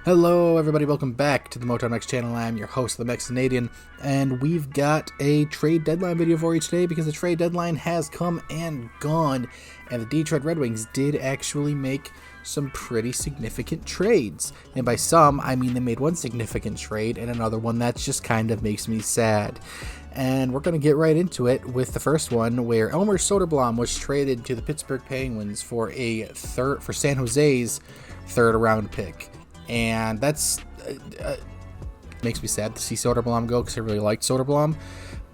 Hello everybody, welcome back to the Motown X channel. I'm your host, the Mex Canadian, and we've got a trade deadline video for you today because the trade deadline has come and gone, and the Detroit Red Wings did actually make some pretty significant trades. And by some, I mean they made one significant trade and another one that just kind of makes me sad. And we're going to get right into it with the first one, where Elmer Soderblum was traded to the Pittsburgh Penguins for San Jose's third round pick. And that's makes me sad to see Soderblum go because I really liked Soderblum.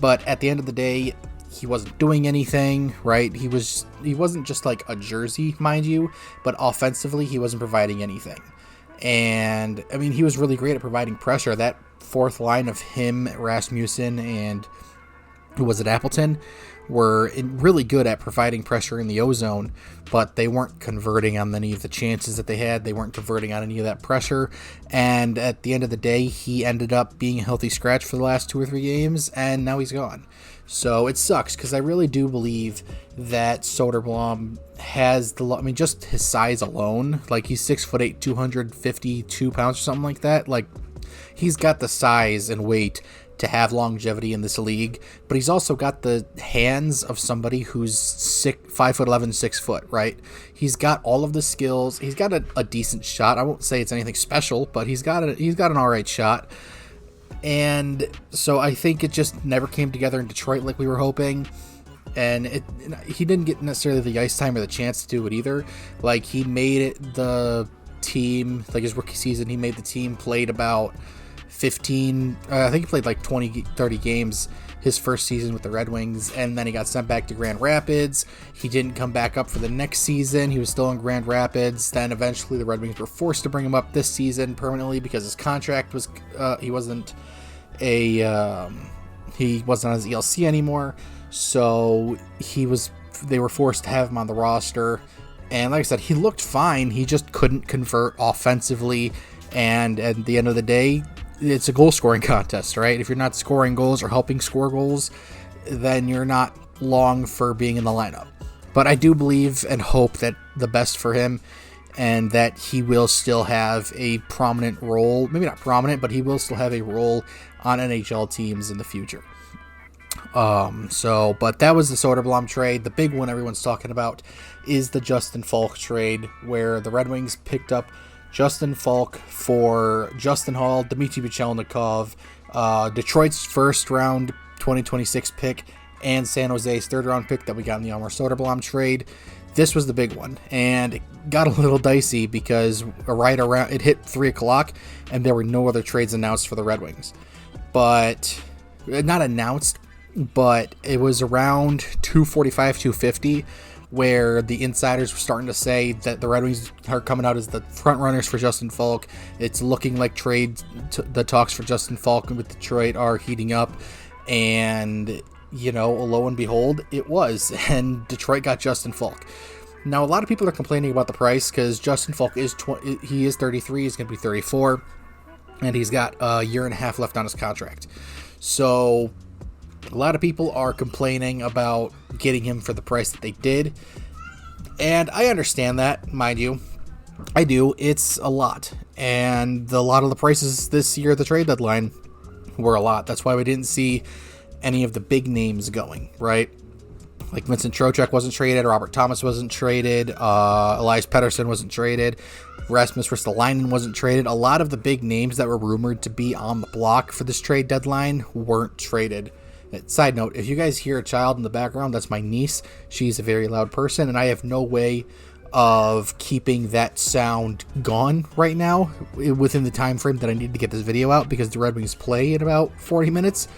But at the end of the day, he wasn't doing anything, right? He wasn't just like a jersey, mind you, but offensively he wasn't providing anything. And I mean, he was really great at providing pressure. That fourth line of him, Rasmussen, and who was it, Appleton, were really good at providing pressure in the O-zone, but they weren't converting on any of the chances that they had. They weren't converting on any of that pressure, and at the end of the day, he ended up being a healthy scratch for the last 2 or 3 games, and now he's gone. So it sucks, because I really do believe that Soderblum has just his size alone, like he's 6'8", 252 pounds or something like that, like he's got the size and weight to have longevity in this league, but he's also got the hands of somebody who's 5'11", 6 foot, right? He's got all of the skills. He's got a decent shot. I won't say it's anything special, but he's got an all right shot. And so I think it just never came together in Detroit like we were hoping. And he didn't get necessarily the ice time or the chance to do it either. Like, he made it the team, like his rookie season, he made the team, played about 15, I think he played like 20, 30 games his first season with the Red Wings, and then he got sent back to Grand Rapids. He didn't come back up for the next season. He was still in Grand Rapids. Then eventually the Red Wings were forced to bring him up this season permanently because his contract was, he wasn't on his ELC anymore. So they were forced to have him on the roster. And like I said, he looked fine. He just couldn't convert offensively. And at the end of the day, it's a goal scoring contest, right? If you're not scoring goals or helping score goals, then you're not long for being in the lineup. But I do believe and hope that the best for him, and that he will still have a prominent role, maybe not prominent, but he will still have a role on NHL teams in the future. But that was the Soderblum trade. The big one everyone's talking about is the Justin Falk trade, where the Red Wings picked up Justin Falk for Justin Hall, Dmitry Buchelnikov, Detroit's first round 2026 pick, and San Jose's third round pick that we got in the Elmer Soderblum trade. This was the big one, and it got a little dicey because right around it hit 3 o'clock, and there were no other trades announced for the Red Wings. But not announced, but it was around 2:45, 2:50. Where the insiders were starting to say that the Red Wings are coming out as the front runners for Justin Falk. It's looking like the talks for Justin Falk with Detroit are heating up, and lo and behold, it was, and Detroit got Justin Falk. Now, a lot of people are complaining about the price because Justin Falk is 33, he's going to be 34, and he's got a year and a half left on his contract. So a lot of people are complaining about getting him for the price that they did, and I understand that, mind you. I do. It's a lot, and a lot of the prices this year at the trade deadline were a lot. That's why we didn't see any of the big names going, right? Like Vincent Trocheck wasn't traded, Robert Thomas wasn't traded, Elias Pettersson wasn't traded, Rasmus Ristolainen wasn't traded. A lot of the big names that were rumored to be on the block for this trade deadline weren't traded. Side note, if you guys hear a child in the background, that's my niece. She's a very loud person, and I have no way of keeping that sound gone right now within the time frame that I need to get this video out, because the Red Wings play in about 40 minutes.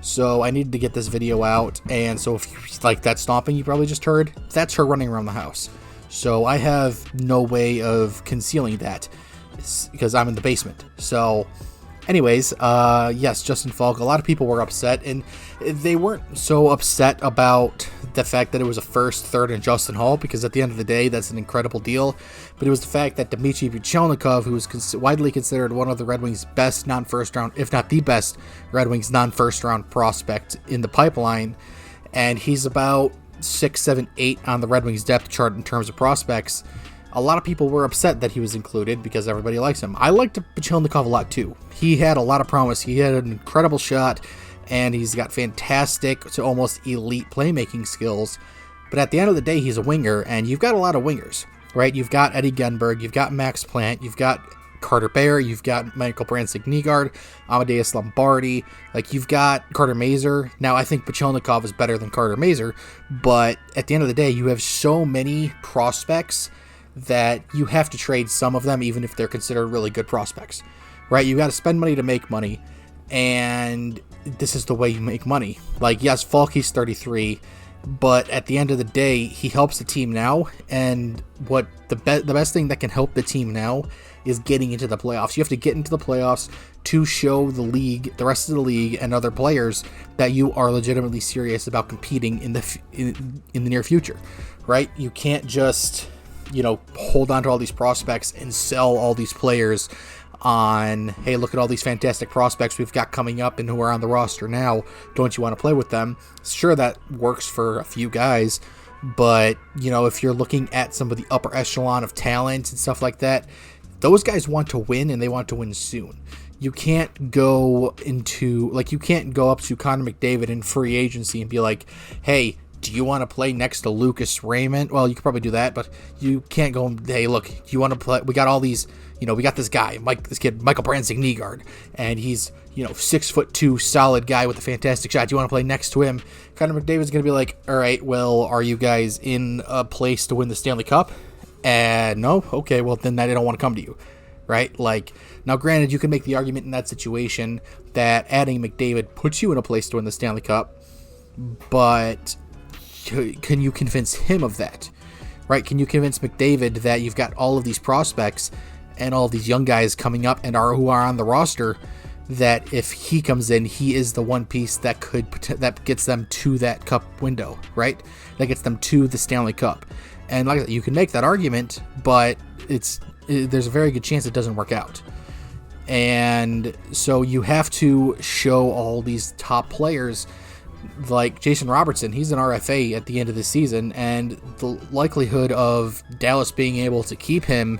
So I needed to get this video out, and so if you like that stomping you probably just heard, that's her running around the house. So I have no way of concealing that because I'm in the basement. So anyways, yes, Justin Falk, a lot of people were upset, and they weren't so upset about the fact that it was a first, third, and Justin Hall, because at the end of the day, that's an incredible deal, but it was the fact that Dmitry Buchelnikov, who is widely considered one of the Red Wings' best non-first round, if not the best Red Wings non-first round prospect in the pipeline, and he's about 6, 7, 8 on the Red Wings depth chart in terms of prospects. a lot of people were upset that he was included because everybody likes him. I liked Pachelnikov a lot too. He had a lot of promise. He had an incredible shot, and he's got fantastic to almost elite playmaking skills. But at the end of the day, he's a winger, and you've got a lot of wingers, right? You've got Eddie Gunberg, you've got Max Plant, you've got Carter Bear, you've got Michael Brandsegg-Nygaard, Amadeus Lombardi, like you've got Carter Mazur. Now, I think Pachelnikov is better than Carter Mazur, but at the end of the day, you have so many prospects that you have to trade some of them, even if they're considered really good prospects, right? You got to spend money to make money, and this is the way you make money. Like, yes, Falk, he's 33, but at the end of the day, he helps the team now, and what the best thing that can help the team now is getting into the playoffs. You have to get into the playoffs to show the league, the rest of the league, and other players that you are legitimately serious about competing in the near future, right? You can't just, hold on to all these prospects and sell all these players on, hey, look at all these fantastic prospects we've got coming up and who are on the roster now. Don't you want to play with them? Sure, that works for a few guys, but, if you're looking at some of the upper echelon of talent and stuff like that, those guys want to win, and they want to win soon. You can't go up to Connor McDavid in free agency and be like, hey, do you want to play next to Lucas Raymond? Well, you could probably do that, but you can't go, hey, look, do you want to play? We got all these, we got this guy, this kid, Michael Brandsegg-Nygaard, and he's, 6'2", solid guy with a fantastic shot. Do you want to play next to him? Connor McDavid's going to be like, all right, well, are you guys in a place to win the Stanley Cup? And no? Okay, well, then I don't want to come to you, right? Like, now granted, you can make the argument in that situation that adding McDavid puts you in a place to win the Stanley Cup, but can you convince him of that, right? Can you convince McDavid that you've got all of these prospects and all of these young guys coming up and who are on the roster, that if he comes in, he is the one piece that gets them to that cup window, right? That gets them to the Stanley Cup. And like I said, you can make that argument, but there's a very good chance it doesn't work out. And so you have to show all these top players, like Jason Robertson. He's an RFA at the end of the season, and the likelihood of Dallas being able to keep him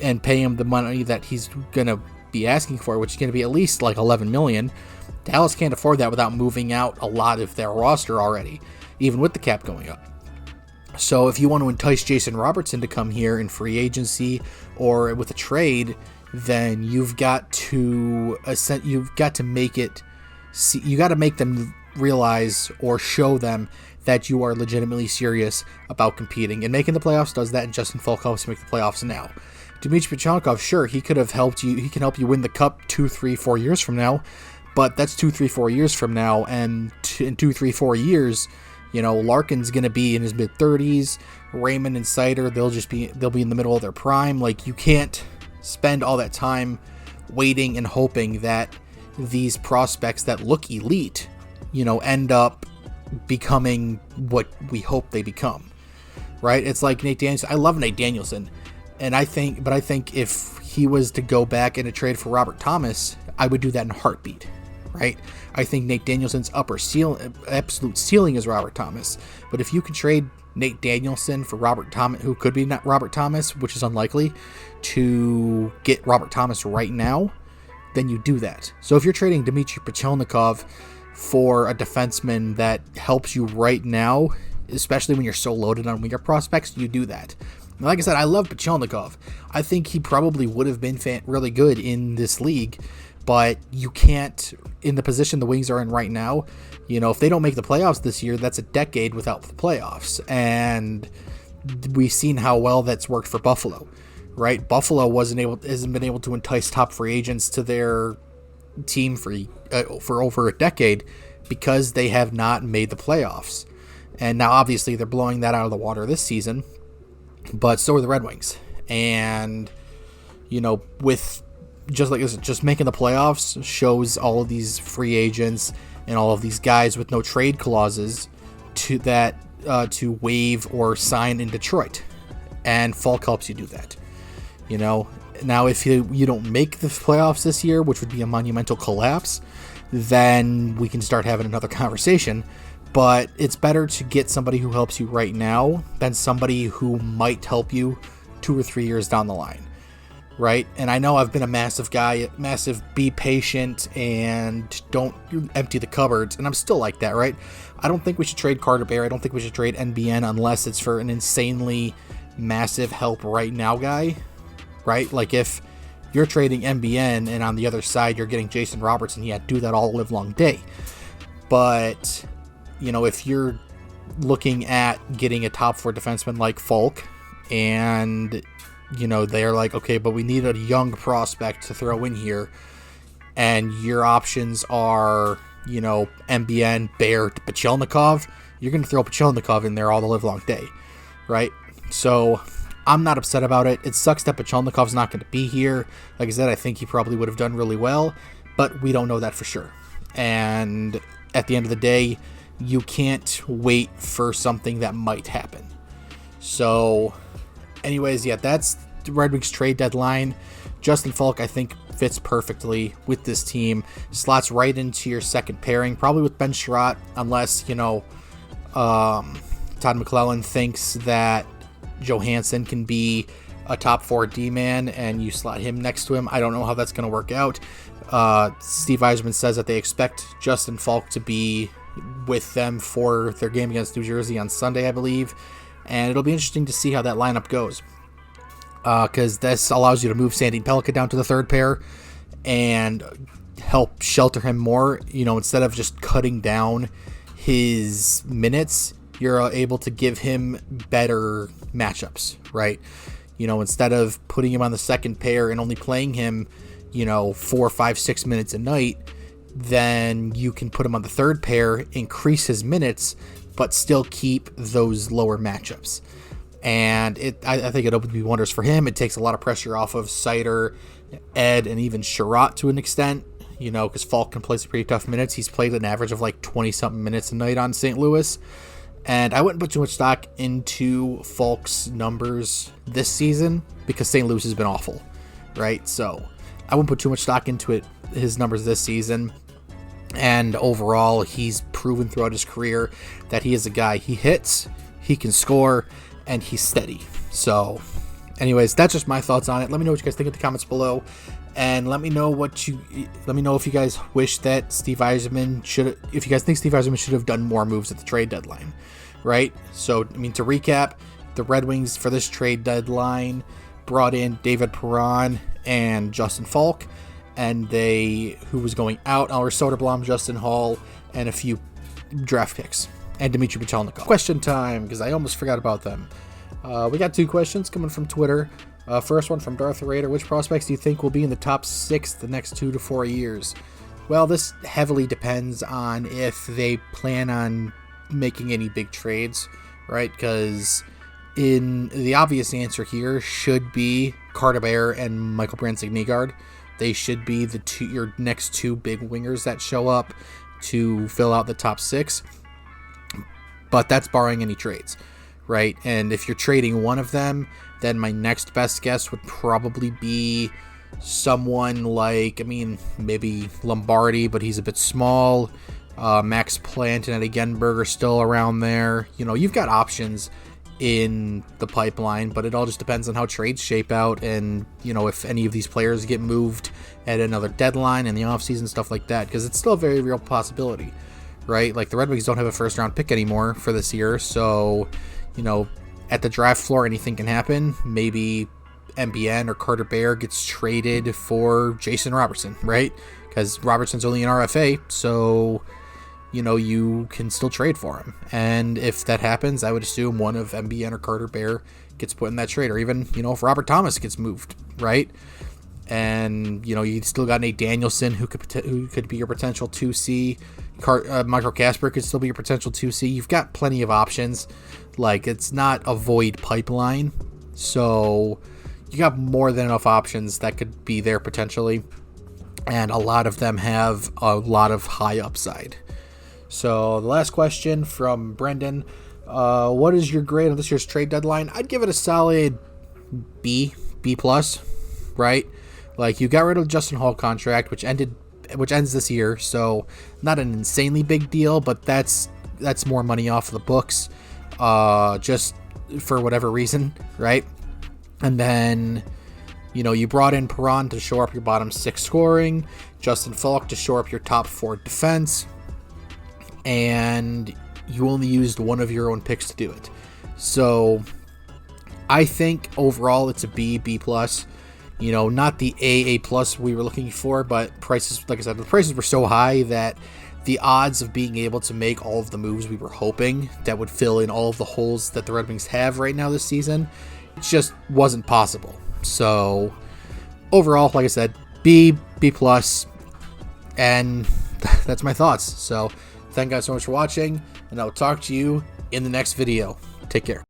and pay him the money that he's going to be asking for, which is going to be at least like $11 million, Dallas can't afford that without moving out a lot of their roster already, even with the cap going up. So if you want to entice Jason Robertson to come here in free agency or with a trade, then you've got to make them realize or show them that you are legitimately serious about competing. And making the playoffs does that, and Justin Falk helps make the playoffs now. Dmitry Pachelnikov, sure, he could have helped you. He can help you win the cup 2, 3, 4 years from now, but that's 2, 3, 4 years from now, and in 2, 3, 4 years, Larkin's going to be in his mid-30s. Raymond and Seider, they'll be in the middle of their prime. Like, you can't spend all that time waiting and hoping that these prospects that look elite, end up becoming what we hope they become, right? It's like Nate Danielson. I love Nate Danielson, I think if he was to go back in a trade for Robert Thomas, I would do that in a heartbeat. Right? I think Nate Danielson's absolute ceiling is Robert Thomas. But if you could trade Nate Danielson for Robert Thomas, who could be not Robert Thomas, which is unlikely, to get Robert Thomas right now, then you do that. So if you're trading Dmitry Pachelnikov for a defenseman that helps you right now, especially when you're so loaded on winger prospects, you do that. And like I said, I love Pachelnikov. I think he probably would have been really good in this league, but you can't, in the position the Wings are in right now, if they don't make the playoffs this year, that's a decade without the playoffs. And we've seen how well that's worked for Buffalo, right? Buffalo hasn't been able to entice top free agents to their team for over a decade because they have not made the playoffs. And now obviously they're blowing that out of the water this season, but so are the Red Wings. And, with just making the playoffs shows all of these free agents and all of these guys with no trade clauses to waive or sign in Detroit, and Falk helps you do that. Now if you don't make the playoffs this year, which would be a monumental collapse, then we can start having another conversation. But it's better to get somebody who helps you right now than somebody who might help you 2 or 3 years down the line, right? And I know I've been a massive be patient and don't empty the cupboards, and I'm still like that, right? I don't think we should trade Carter Bear. I don't think we should trade NBN unless it's for an insanely massive help right now guy, right? Like if you're trading NBN and on the other side you're getting Jason Robertson, yeah, do that all live long day. But, you know, if you're looking at getting a top 4 defenseman like Faulk, and, you know, they're like, okay, but we need a young prospect to throw in here, and your options are, you know, NBN, Bear, Pachelnikov, you're going to throw Pachelnikov in there all the live long day, right? So I'm not upset about it. It sucks that Pachelnikov's not going to be here. Like I said, I think he probably would have done really well, but we don't know that for sure. And at the end of the day, you can't wait for something that might happen. So anyways, yeah, that's the Red Wings trade deadline. Justin Falk, I think, fits perfectly with this team. Slots right into your second pairing, probably with Ben Sherratt, unless, you know, Todd McClellan thinks that Johansson can be a top 4 D-man and you slot him next to him. I don't know how that's going to work out. Steve Yzerman says that they expect Justin Falk to be with them for their game against New Jersey on Sunday, I believe. And it'll be interesting to see how that lineup goes. Because this allows you to move Sandy Pellikka down to the third pair and help shelter him more. You know, instead of just cutting down his minutes, you're able to give him better matchups, right? You know, instead of putting him on the second pair and only playing him, you know, 4, 5, 6 minutes a night, then you can put him on the third pair, increase his minutes, but still keep those lower matchups. And I think it opens me wonders for him. It takes a lot of pressure off of Seider, Ed, and even Sherratt to an extent, you know, because Falk can play some pretty tough minutes. He's played an average of like 20-something minutes a night on St. Louis. And I wouldn't put too much stock into Falk's numbers this season because St. Louis has been awful, right? So I wouldn't put too much stock into his numbers this season. And overall, he's proven throughout his career that he is a guy. He hits, he can score, and he's steady. So anyways, that's just my thoughts on it. Let me know what you guys think in the comments below. And let me know if you guys wish that Steve Yzerman if you guys think Steve Yzerman should have done more moves at the trade deadline, right? So, I mean, to recap, the Red Wings for this trade deadline brought in David Perron and Justin Falk, and who was going out, Elmer Soderblum, Justin Hall, and a few draft picks, and Dmitry Pachelnikov. Question time, because I almost forgot about them. We got 2 questions coming from Twitter. First one from Darth Raider. Which prospects do you think will be in the top 6 the next 2 to 4 years? Well, this heavily depends on if they plan on making any big trades, right? Because the obvious answer here should be Carter Bear and Michael Brandt-Signigaard. They should be your next 2 big wingers that show up to fill out the top 6. But that's barring any trades, right? And if you're trading one of them, then my next best guess would probably be someone like, maybe Lombardi, but he's a bit small. Max Plant and Eddie Genberg are still around there. You know, you've got options in the pipeline, but it all just depends on how trades shape out and, you know, if any of these players get moved at another deadline in the offseason, stuff like that, because it's still a very real possibility, right? Like, the Red Wings don't have a first-round pick anymore for this year, so, you know, at the draft floor, anything can happen. Maybe NBN or Carter Bear gets traded for Jason Robertson, right? Because Robertson's only an RFA, so, you know, you can still trade for him. And if that happens, I would assume one of NBN or Carter Bear gets put in that trade, or even, you know, if Robert Thomas gets moved, right? And, you know, you still got Nate Danielson, who could be your potential 2C. Michael Casper could still be your potential 2C. You've got plenty of options. Like, it's not a void pipeline, so you got more than enough options that could be there potentially, and a lot of them have a lot of high upside. So the last question from Brendan, what is your grade on this year's trade deadline? I'd give it a solid B+, right? Like, you got rid of the Justin Hall contract, which ends this year, so not an insanely big deal, but that's more money off the books, just for whatever reason, right? And then, you brought in Perron to shore up your bottom 6 scoring, Justin Falk to shore up your top 4 defense, and you only used one of your own picks to do it. So I think overall it's a B+. Not the A+ we were looking for, but prices, like I said, the prices were so high that the odds of being able to make all of the moves we were hoping that would fill in all of the holes that the Red Wings have right now this season, it just wasn't possible. So overall, like I said, B+, and that's my thoughts. So thank you guys so much for watching, and I'll talk to you in the next video. Take care.